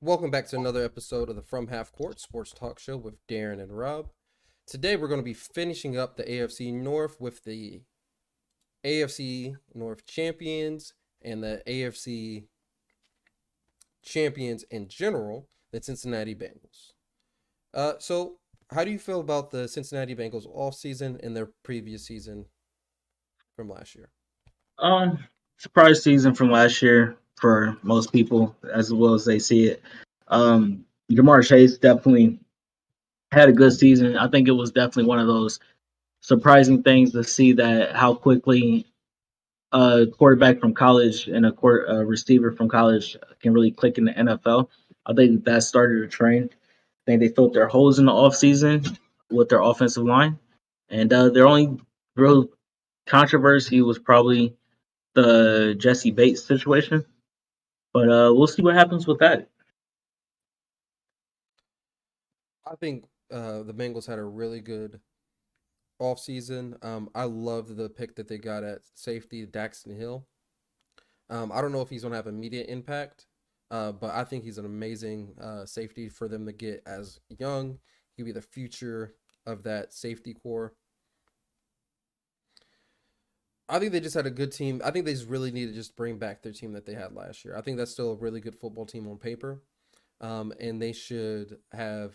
Welcome back to another episode of the From Half Court Sports Talk Show with Darren and Rob. Today we're going to be finishing up the AFC North with the AFC North champions and the AFC champions in general, the Cincinnati Bengals. So, how do you feel about the Cincinnati Bengals offseason and their previous season from last year? Um, Surprise season from last year for most people, as well as they see it. Jamar Chase definitely had a good season. I think it was definitely one of those surprising things to see that how quickly a quarterback from college and a receiver from college can really click in the NFL. I think that started a trend. I think they filled their holes in the offseason with their offensive line, and their only real controversy was probably the Jesse Bates situation. But we'll see what happens with that. I think the Bengals had a really good offseason. I love the pick that they got at safety, Daxton Hill. I don't know if he's going to have immediate impact, but I think he's an amazing safety for them to get as young. He'll be the future of that safety core. I think they just had a good team. I think they just really need to just bring back their team that they had last year. I think that's still a really good football team on paper, and they should have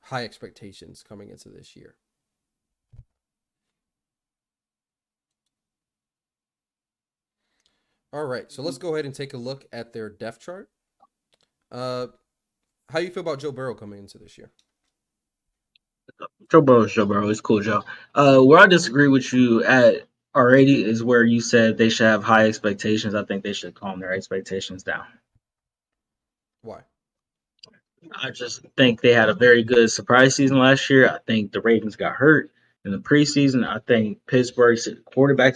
high expectations coming into this year. All right, so let's go ahead and take a look at their depth chart. Uh, how do you feel about Joe Burrow coming into this year? Joe Burrow is cool, Joe. Where I disagree with you at already is where you said they should have high expectations. I think they should calm their expectations down. Why? I just think they had a very good surprise season last year. I think the Ravens got hurt in the preseason. I think Pittsburgh's quarterback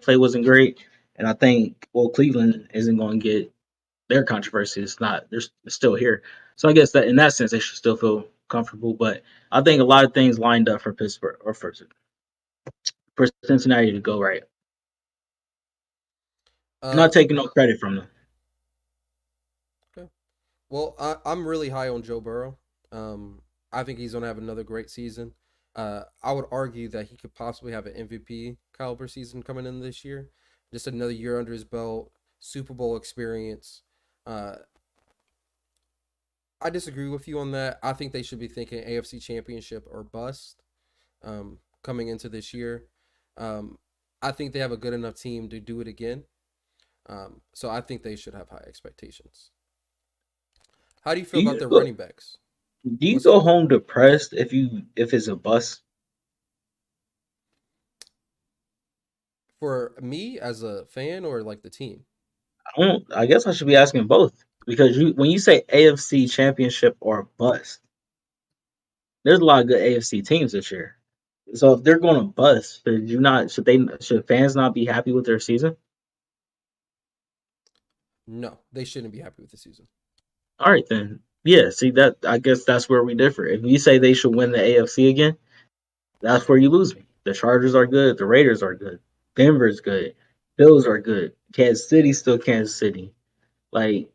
play wasn't great. And I think, well, Cleveland isn't going to get their controversy. It's not, they're still here. So I guess that in that sense, they should still feel comfortable. But I think a lot of things lined up for Pittsburgh or for Cincinnati to go right. I'm Uh, not taking no credit from them. okay. Well, I'm really high on Joe Burrow. I think he's going to have another great season. I would argue that he could possibly have an MVP caliber season coming in this year. Just another year under his belt, Super Bowl experience. Uh, I disagree with you on that. I think they should be thinking AFC Championship or bust coming into this year. Um, I think they have a good enough team to do it again. So I think they should have high expectations. How do you feel Do about you their go, running backs? do you What's up? go home depressed if it's a bust? For me as a fan or like the team? I don't. I guess I should be asking both because when you say AFC Championship or bust, there's a lot of good AFC teams this year. So if they're going to bust, should fans not be happy with their season? No, they shouldn't be happy with the season. All right then. Yeah, see that I guess that's where we differ. If you say they should win the AFC again, that's where you lose me. The Chargers are good, the Raiders are good, Denver's good, Bills are good, Kansas City's still Kansas City. Like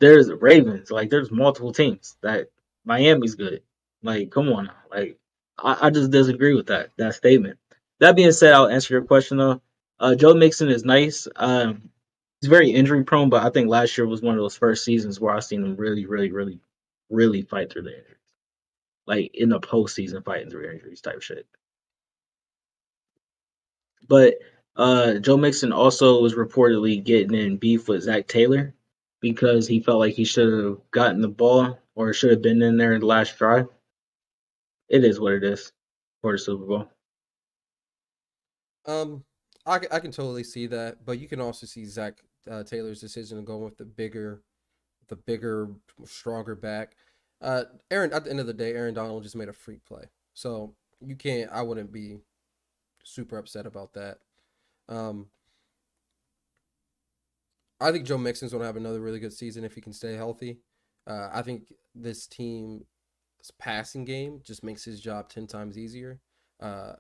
there's Ravens, like there's multiple teams that Miami's good. Like, come on now. Like I just disagree with that statement. That being said, I'll answer your question though. Joe Mixon is nice. He's very injury prone, but I think last year was one of those first seasons where I seen him really fight through the injuries. Like in the postseason fighting through injuries type shit. But Joe Mixon also was reportedly getting in beef with Zach Taylor because he felt like he should have gotten the ball or should have been in there in the last drive. It is what it is for the Super Bowl. Um, I can totally see that, but you can also see Zach Taylor's decision to go with the bigger, stronger back. Aaron, at the end of the day, Aaron Donald just made a freak play, so you can't. I wouldn't be super upset about that. Um, I think Joe Mixon's going to have another really good season if he can stay healthy. I think this team's passing game just makes his job 10 times easier. Uh,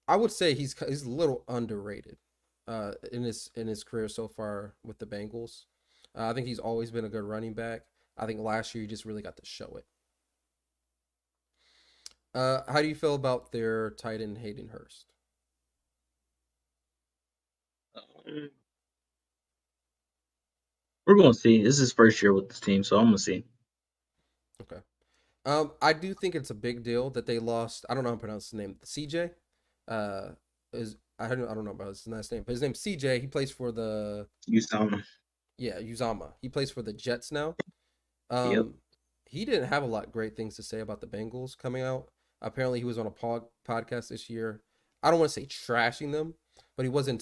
I would say he's a little underrated in his career so far with the Bengals. I think he's always been a good running back. I think last year he just really got to show it. How do you feel about their tight end Hayden Hurst? Um, we're gonna see. This is his first year with this team, so I'm gonna see. Okay. I do think it's a big deal that they lost. I don't know how to pronounce his name. CJ, uh, is I don't know about his last name, but his name's CJ. He plays for the You sound. Uzama. He plays for the Jets now. Yep. Um, he didn't have a lot great things to say about the Bengals coming out. Apparently, he was on a podcast this year. I don't want to say trashing them, but he wasn't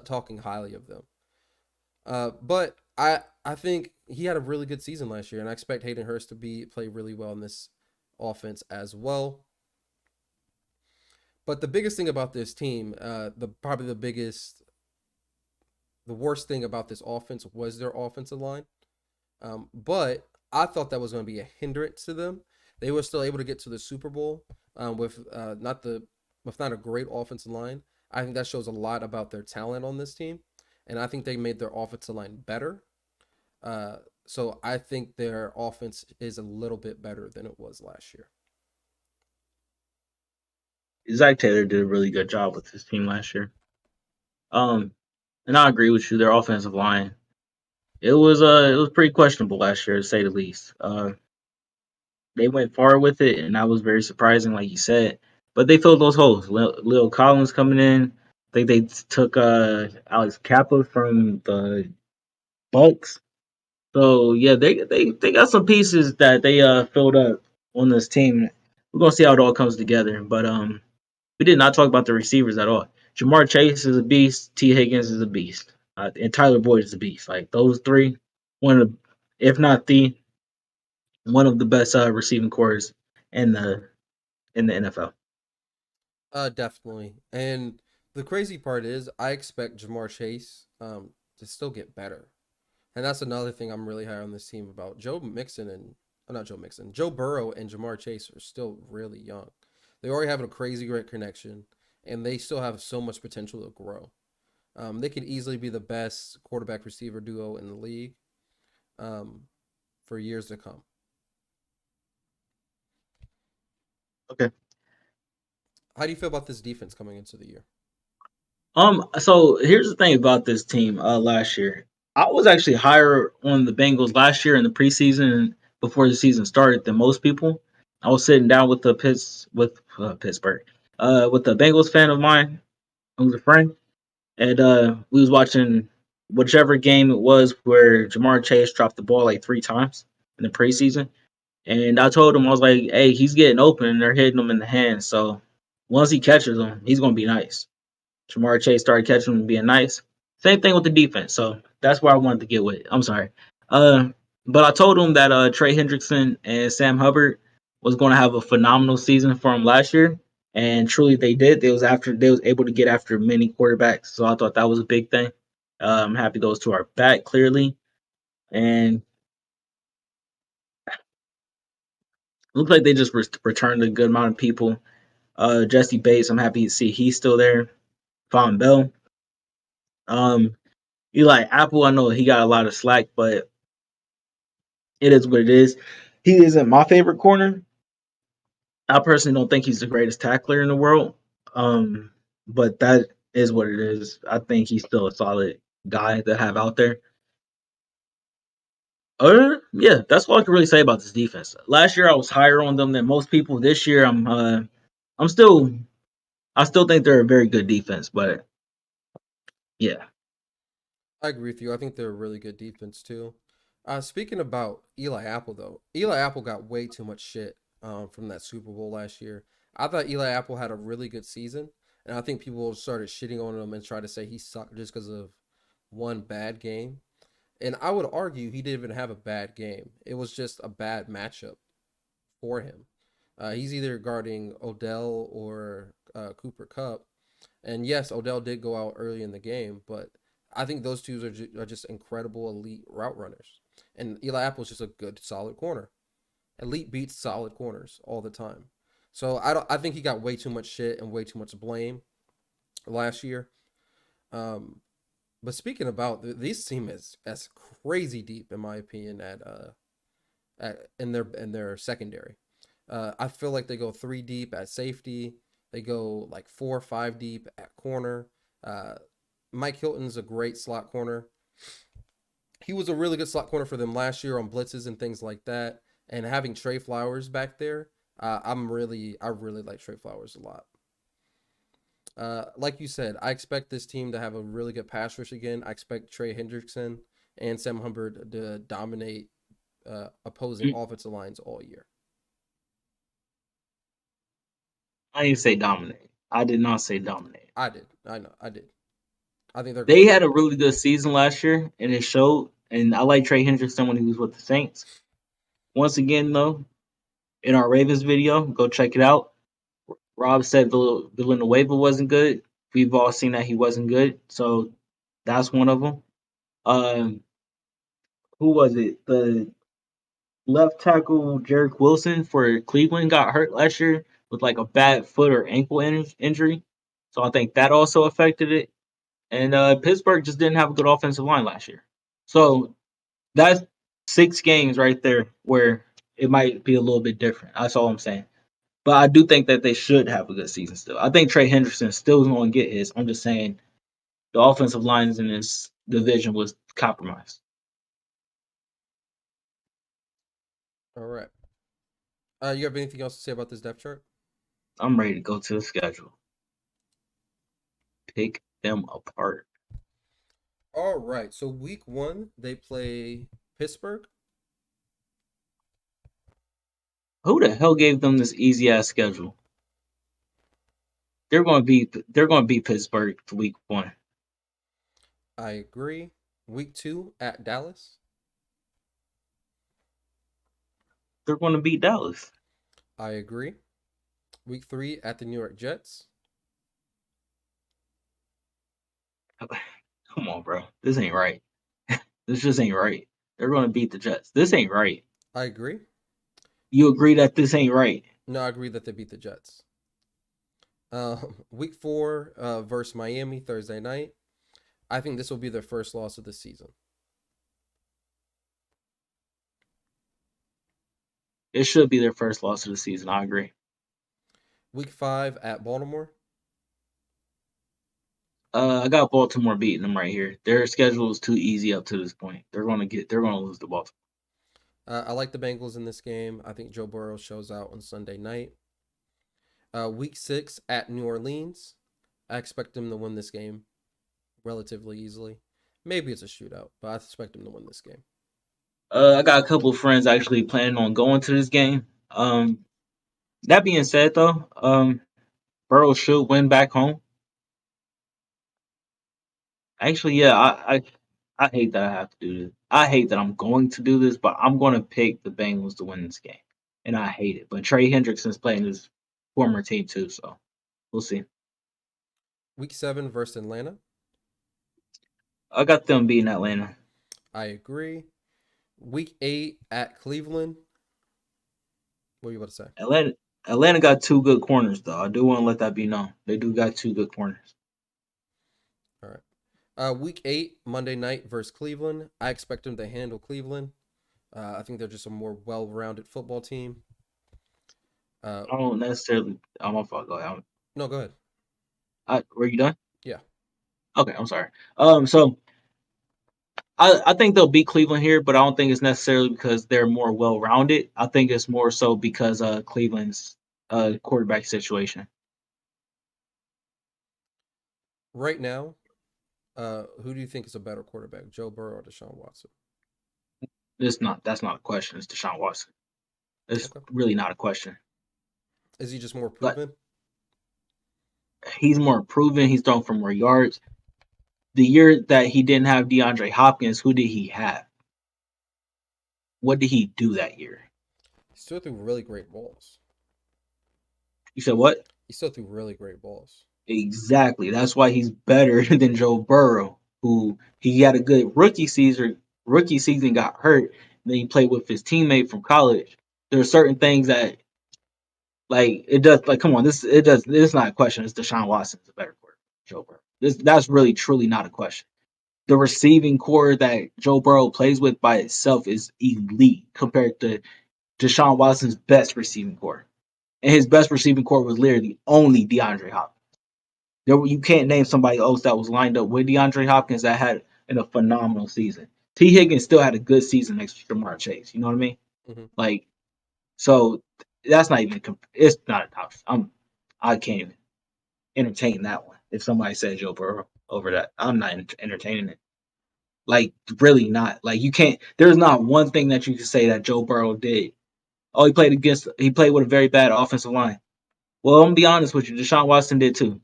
talking highly of them. But I think he had a really good season last year, and I expect Hayden Hurst to be play really well in this offense as well. But the biggest thing about this team, the probably the worst thing about this offense was their offensive line. But I thought that was going to be a hindrance to them. They were still able to get to the Super Bowl with not a great offensive line. I think that shows a lot about their talent on this team, and I think they made their offensive line better. Uh, so I think their offense is a little bit better than it was last year. Zach Taylor did a really good job with his team last year. Um, and I agree with you. Their offensive line, it was pretty questionable last year to say the least. They went far with it, and that was very surprising, like you said. But they filled those holes. Lil Collins coming in. I think they took Alex Kappa from the Bucks. So yeah, they got some pieces that they filled up on this team. We're gonna see how it all comes together. But we did not talk about the receivers at all. Jamar Chase is a beast. T Higgins is a beast. And Tyler Boyd is a beast. Like those three, one of, if not the one of the best receiving cores in the NFL. Definitely. And the crazy part is, I expect Jamar Chase to still get better. And that's another thing I'm really high on this team about. Not Joe Mixon, Joe Burrow and Jamar Chase are still really young. They already have a crazy great connection, and they still have so much potential to grow. They could easily be the best quarterback receiver duo in the league um, for years to come. Okay. How do you feel about this defense coming into the year? So here's the thing about this team. Last year, I was actually higher on the Bengals last year in the preseason before the season started than most people. I was sitting down with Pittsburgh, with a Bengals fan of mine who's a friend, and we was watching whichever game it was where Jamar Chase dropped the ball like 3 times in the preseason. And I told him, I was like, hey, he's getting open and they're hitting him in the hands. So once he catches them, he's gonna be nice. Jamar Chase started catching him and being nice. Same thing with the defense. So that's where I wanted to get with. I'm sorry. Uh but I told him that Trey Hendrickson and Sam Hubbard was gonna have a phenomenal season for him last year. And truly they did. They was able to get after many quarterbacks. So I thought that was a big thing. I'm happy those two are back clearly. And looks like they just returned a good amount of people. Jesse Bates, I'm happy to see he's still there. Von Bell. Um, Eli Apple, I know he got a lot of slack, but it is what it is. He isn't my favorite corner. I personally don't think he's the greatest tackler in the world. But that is what it is. I think he's still a solid guy to have out there. Yeah, that's all I can really say about this defense. Last year I was higher on them than most people. This year I'm still I still think they're a very good defense, but yeah. I agree with you. I think they're a really good defense too. Speaking about Eli Apple, though, Eli Apple got way too much shit from that Super Bowl last year. I thought Eli Apple had a really good season, and I think people started shitting on him and tried to say he sucked just because of one bad game. And I would argue he didn't even have a bad game. It was just a bad matchup for him. He's either guarding Odell or Cooper Cup, and yes, Odell did go out early in the game, but I think those two are just incredible elite route runners. And Eli Apple's just a good solid corner. Elite beats solid corners all the time. So I think he got way too much shit and way too much blame last year. Um, But speaking about this team is as crazy deep in my opinion in their secondary. I feel like they go three deep at safety. They go like 4 or 5 deep at corner. Uh, Mike Hilton's a great slot corner. He was a really good slot corner for them last year on blitzes and things like that. And having Trey Flowers back there, I really like Trey Flowers a lot. Like you said, I expect this team to have a really good pass rush again. I expect Trey Hendrickson and Sam Hubbard to dominate opposing Mm, offensive lines all year. I didn't say dominate. I did not say dominate. I did. I know. I did. I think they're going They to had a dominate. really good season last year, and it showed. And I like Trey Hendrickson when he was with the Saints. Once again, though, in our Ravens video, go check it out. Rob said Villanueva wasn't good. We've all seen that he wasn't good, so that's one of them. Um, who was it? The left tackle Jarek Wilson for Cleveland got hurt last year with like a bad foot or ankle injury, so I think that also affected it. And Pittsburgh just didn't have a good offensive line last year, so that's 6 games right there where it might be a little bit different. That's all I'm saying. But I do think that they should have a good season still. I think Trey Henderson still is going to get his. I'm just saying the offensive lines in this division was compromised. All right. You have anything else to say about this depth chart? I'm ready to go to the schedule. Pick them apart. All right. So week one, they play Pittsburgh. Who the hell gave them this easy ass schedule? They're going to beat Pittsburgh week one. I agree. Week two at Dallas. They're going to beat Dallas. I agree. Week three at the New York Jets. Come on, bro. This ain't right. This just ain't right. They're going to beat the Jets. This ain't right. I agree. You agree that this ain't right? No, I agree that they beat the Jets. Week four versus Miami Thursday night. I think this will be their first loss of the season. It should be their first loss of the season. I agree. Week five at Baltimore. I got Baltimore beating them right here. Their schedule is too easy up to this point. They're gonna lose to Baltimore. I like the Bengals in this game. I think Joe Burrow shows out on Sunday night. Week six at New Orleans. I expect them to win this game relatively easily. Maybe it's a shootout, but I expect them to win this game. I got a couple of friends actually planning on going to this game. That being said, though, Burrow should win back home. Actually, yeah, I hate that I have to do this. I hate that I'm going to do this, but I'm going to pick the Bengals to win this game, and I hate it. But Trey Hendrickson's playing his former team too, so we'll see. Week seven versus Atlanta. I got them beating Atlanta. I agree. Week eight at Cleveland. What are you about to say? Atlanta got two good corners though. I do want to let that be known. They do got two good corners. All right. Week eight, Monday night versus Cleveland. I expect them to handle Cleveland. I think they're just a more well-rounded football team. Uh, I don't necessarily. I'm off. Go ahead. no, go ahead. Were you done? Yeah. Okay, I'm sorry. So I think they'll beat Cleveland here, but I don't think it's necessarily because they're more well rounded. I think it's more so because Cleveland's quarterback situation. Right now, who do you think is a better quarterback, Joe Burrow or Deshaun Watson? That's not a question. It's Deshaun Watson. It's Okay. really not a question. Is he just more But proven? he's more proven. He's thrown for more yards. The year that he didn't have DeAndre Hopkins, who did he have? What did he do that year? He still threw really great balls. You said what? He still threw really great balls. Exactly. That's why he's better than Joe Burrow, who he had a good rookie season. Rookie season got hurt. Then he played with his teammate from college. There are certain things that like it does. Like, come on, this it does. It's not a question. It's Deshaun Watson's a better quarterback. Joe Burrow. That's really truly not a question. the receiving core that Joe Burrow plays with by itself is elite compared to Deshaun Watson's best receiving core. And his best receiving core was literally only DeAndre Hopkins. You can't name somebody else that was lined up with DeAndre Hopkins that had a phenomenal season. T. Higgins still had a good season next to Jamar Chase. You know what I mean? Mm-hmm. Like, so that's not even. It's not a top. I can't even entertain that one. If somebody said Joe Burrow over that, I'm not entertaining it. Like, really not. Like, you can't. There's not one thing that you can say that Joe Burrow did. Oh, he played with a very bad offensive line. Well, I'm gonna be honest with you. Deshaun Watson did too.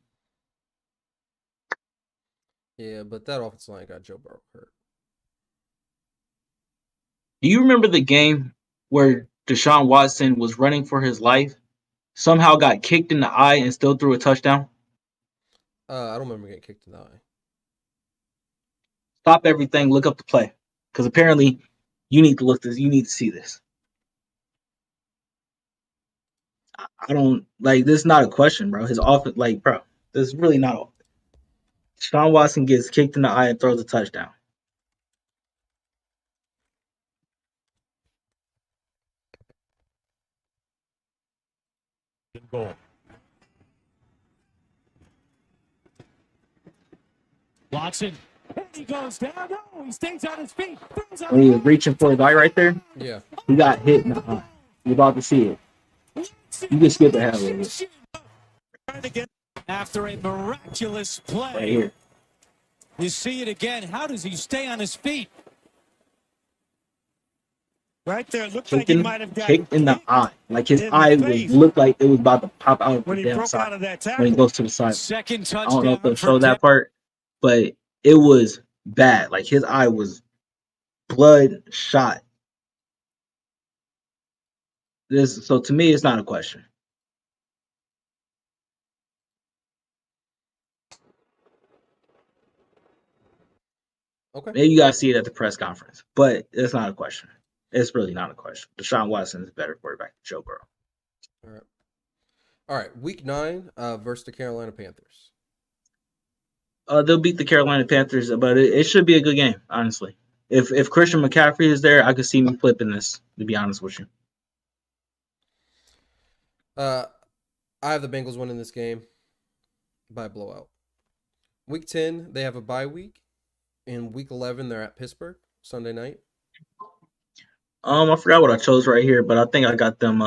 Yeah, but that offensive line got Joe Burrow hurt. Do you remember the game where Deshaun Watson was running for his life, somehow got kicked in the eye, and still threw a touchdown? I don't remember getting kicked in the eye. Stop everything, look up the play, because apparently you need to look this. You need to see this. I don't like this. Is not a question, bro. His offense, like, bro, this is really not. Deshaun Watson gets kicked in the eye and throws a touchdown. Goal. Watson. And he goes down. No, he stays on his feet. When he was reaching for his eye right there, Yeah. he got hit in the eye. You're about to see it. You can skip ahead a little bit. After a miraculous play. Right here. You see it again. How does he stay on his feet? Right there, looks like he might have got kicked in the eye. Like his eye looked like it was about to pop out of the damn side when he goes to the side. Second touchdown. I don't know if they'll show that part, but it was bad. Like his eye was bloodshot. So to me, it's not a question. Okay. Maybe you guys see it at the press conference, but it's not a question. It's really not a question. Deshaun Watson is a better quarterback than Joe Burrow. All right. All right. Week 9 versus the Carolina Panthers. They'll beat the Carolina Panthers, but it should be a good game, honestly. If Christian McCaffrey is there, I could see me flipping this, to be honest with you. I have the Bengals winning this game by blowout. Week 10, they have a bye week. In week 11, they're at Pittsburgh Sunday night. I forgot what I chose right here, but I think I got them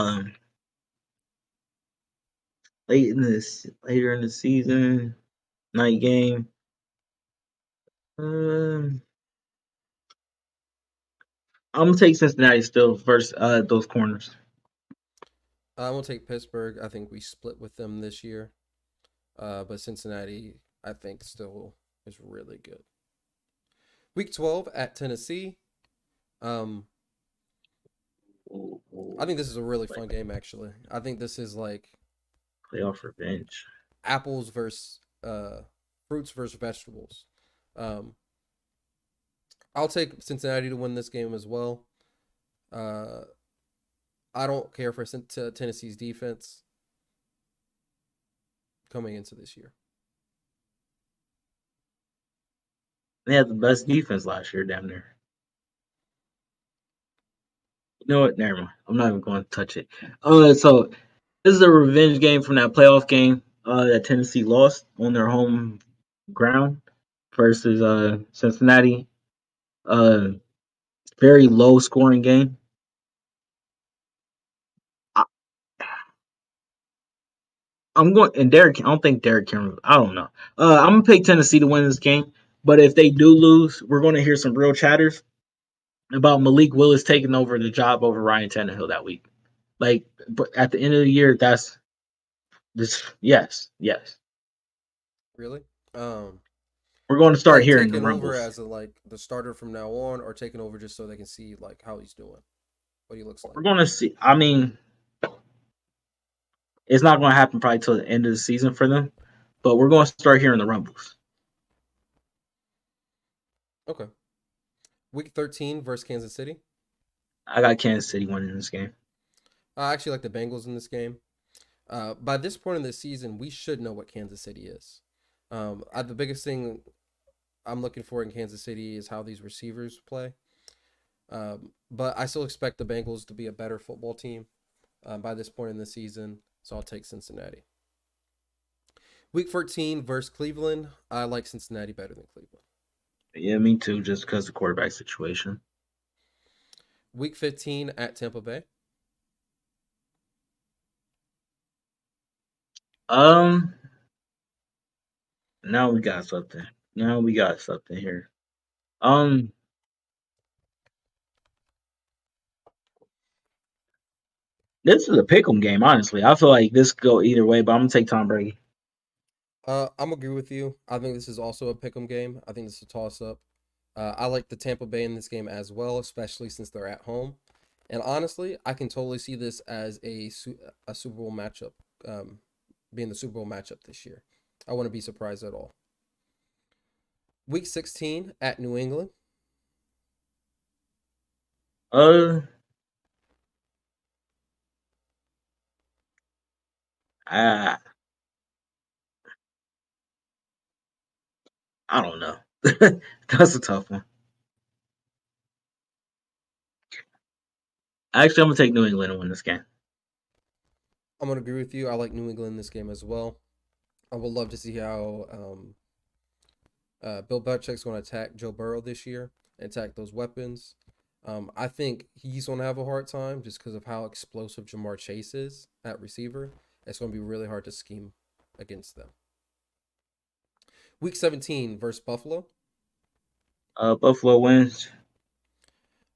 later in the season night game. I'm gonna take Cincinnati still versus those corners. I'm gonna take Pittsburgh. I think we split with them this year, but Cincinnati, I think, still is really good. Week 12 at Tennessee. I think this is a really fun game, actually. I think this is like playoff revenge. Apples versus fruits versus vegetables. I'll take Cincinnati to win this game as well. I don't care for Tennessee's defense coming into this year. They had the best defense last year, damn near. You know what? Never mind. I'm not even going to touch it. So this is a revenge game from that playoff game that Tennessee lost on their home ground versus Cincinnati. Very low scoring game. I'm going and Derek. I don't think Derek Cameron. I don't know. I'm gonna pick Tennessee to win this game, but if they do lose, we're going to hear some real chatters about Malik Willis taking over the job over Ryan Tannehill that week. Like, but at the end of the year, that's this. Yes. Really? We're going to start like hearing the taking over rumbles. as like the starter from now on, or taking over just so they can see like how he's doing, what he looks like. We're going to see. I mean, it's not going to happen probably till the end of the season for them, but we're going to start hearing the rumbles. Okay. Week 13 versus Kansas City. I got Kansas City winning this game. I actually like the Bengals in this game. By this point in the season, we should know what Kansas City is. The biggest thing I'm looking for in Kansas City is how these receivers play. But I still expect the Bengals to be a better football team by this point in the season. So I'll take Cincinnati. Week 14 versus Cleveland. I like Cincinnati better than Cleveland. Yeah, me too, just because the quarterback situation. Week 15 at Tampa Bay. Now we got something. Now we got something here. Um, this is a pick'em game, honestly. I feel like this could go either way, but I'm gonna take Tom Brady. I'm agree with you. I think this is also a pick'em game. I think this is a toss up. I like the Tampa Bay in this game as well, especially since they're at home. And honestly, I can totally see this as a Super Bowl matchup, being the Super Bowl matchup this year. I wouldn't be surprised at all. Week 16 at New England. Uh, I I don't know. That's a tough one. Actually, I'm gonna take New England and win this game. I'm gonna agree with you. I like New England in this game as well. I would love to see how Bill Belichick's going to attack Joe Burrow this year and attack those weapons. I think he's going to have a hard time just because of how explosive Jamar Chase is at receiver. It's going to be really hard to scheme against them. Week 17 versus Buffalo. Buffalo wins.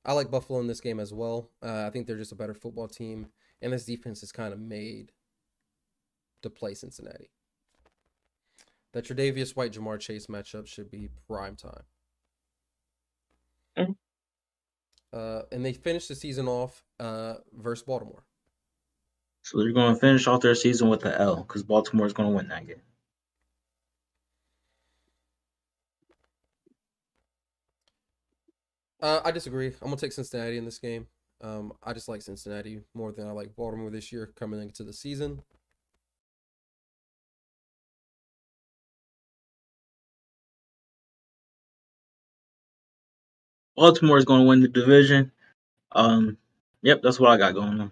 I like Buffalo in this game as well. I think they're just a better football team, and this defense is kind of made to play Cincinnati. That Tre'Davious White Jamar Chase matchup should be prime time. Mhm. And they finished the season off versus Baltimore. So they're gonna finish off their season with an L because Baltimore's gonna win that game. I disagree. I'm gonna take Cincinnati in this game. I just like Cincinnati more than I like Baltimore this year coming into the season. Baltimore is gonna win the division. Yep, that's what I got going on.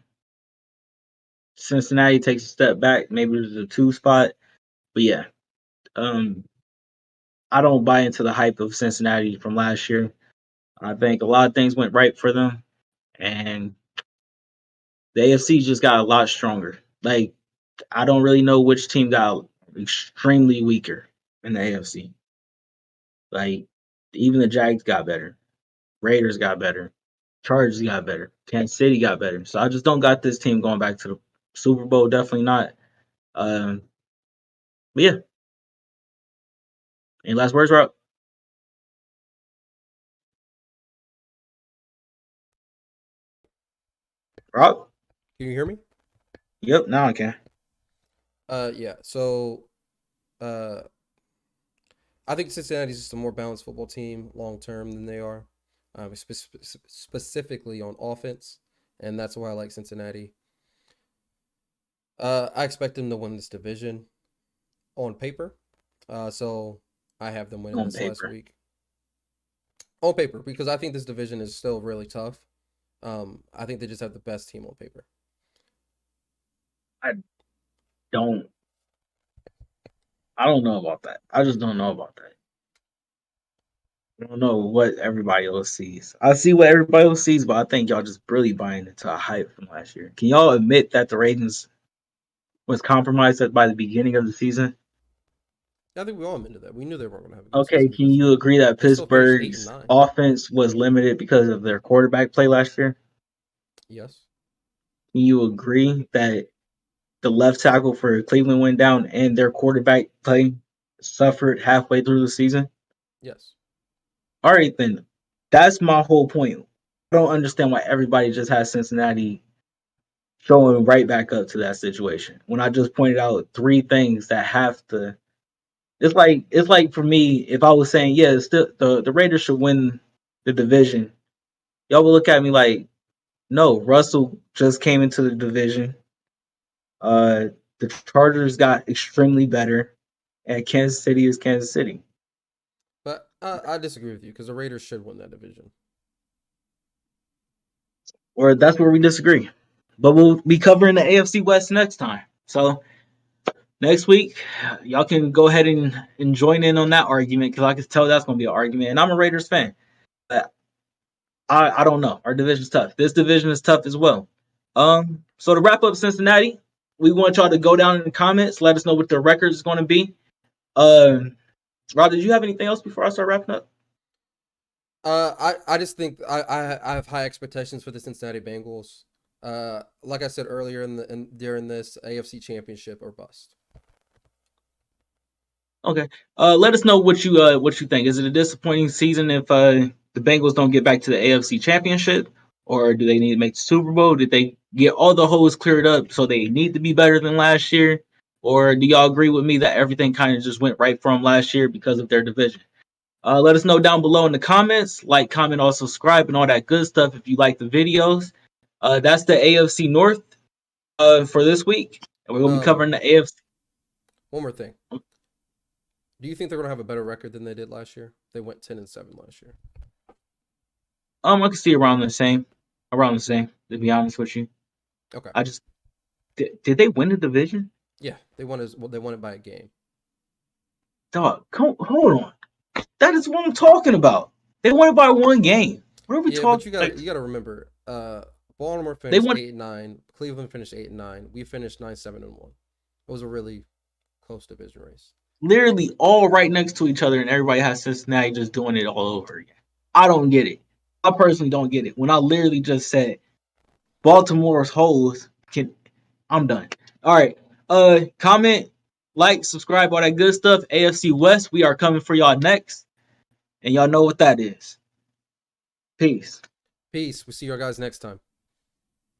Cincinnati takes a step back. Maybe there's a 2 spot, but yeah, um, I don't buy into the hype of Cincinnati from last year. I think a lot of things went right for them, and the AFC just got a lot stronger. Like, I don't really know which team got extremely weaker in the AFC. Like, even the Jags got better, Raiders got better, Chargers got better, Kansas City got better. So I just don't got this team going back to the Super Bowl. Definitely not. Um, but yeah, any last words, Rob? Rob? Can you hear me? Yep, now I can. Yeah. So, uh, I think Cincinnati's just a more balanced football team long term than they are, specifically on offense, and that's why I like Cincinnati. I expect them to win this division on paper. So I have them winning On this last paper. week. On paper, because I think this division is still really tough. I think they just have the best team on paper. I don't I don't know about that. I just don't know about that. I don't know what everybody else sees. I see what everybody else sees, but I think y'all just really buying into a hype from last year. Can y'all admit that the ratings was compromised by the beginning of the season? I think we all admitted that. We knew they weren't going to have a good Okay, season can because you agree that they still finished 8 and Pittsburgh's 9. offense was limited because of their quarterback play last year? Yes. Can you agree that the left tackle for Cleveland went down and their quarterback play suffered halfway through the season? Yes. All right, then. That's my whole point. I don't understand why everybody just has Cincinnati showing right back up to that situation. When I just pointed out 3 things that have to. It's like for me, if I was saying, yeah, still the Raiders should win the division, y'all would look at me like, no, Russell just came into the division. Uh, the Chargers got extremely better, and Kansas City is Kansas City. But I disagree with you because the Raiders should win that division. Or that's where we disagree. But we'll be covering the AFC West next time. So next week, y'all can go ahead and join in on that argument because I can tell that's going to be an argument. And I'm a Raiders fan. But I don't know. Our division's tough. This division is tough as well. So to wrap up Cincinnati, we want y'all to go down in the comments. Let us know what their record is going to be. Rob, did you have anything else before I start wrapping up? I just think I have high expectations for the Cincinnati Bengals. Like I said earlier during this AFC Championship or bust. Okay. Let us know what you think. Is it a disappointing season if the Bengals don't get back to the AFC Championship, or do they need to make the Super Bowl? Did they get all the holes cleared up so they need to be better than last year, or do y'all agree with me that everything kind of just went right for them last year because of their division? Let us know down below in the comments. Like, comment, also subscribe, and all that good stuff if you like the videos. That's the AFC North for this week. And we're going to be covering the AFC. One more thing. Do you think they're going to have a better record than they did last year? They went 10-7 last year. I can see around the same, to be honest with you. Okay. Did they win the division? Yeah, they won it by a game. Dog, hold on. That is what I'm talking about. They won it by one game. What are we talking? But you got to remember, Baltimore finished 8-9. Cleveland finished 8-9. We finished 9-7-1. It was a really close division race. Literally all right next to each other, and everybody has Cincinnati just doing it all over again. I don't get it. I personally don't get it. When I literally just said Baltimore's holes I'm done. All right. Comment, like, subscribe, all that good stuff. AFC West, we are coming for y'all next. And y'all know what that is. Peace. Peace. We'll see you guys next time.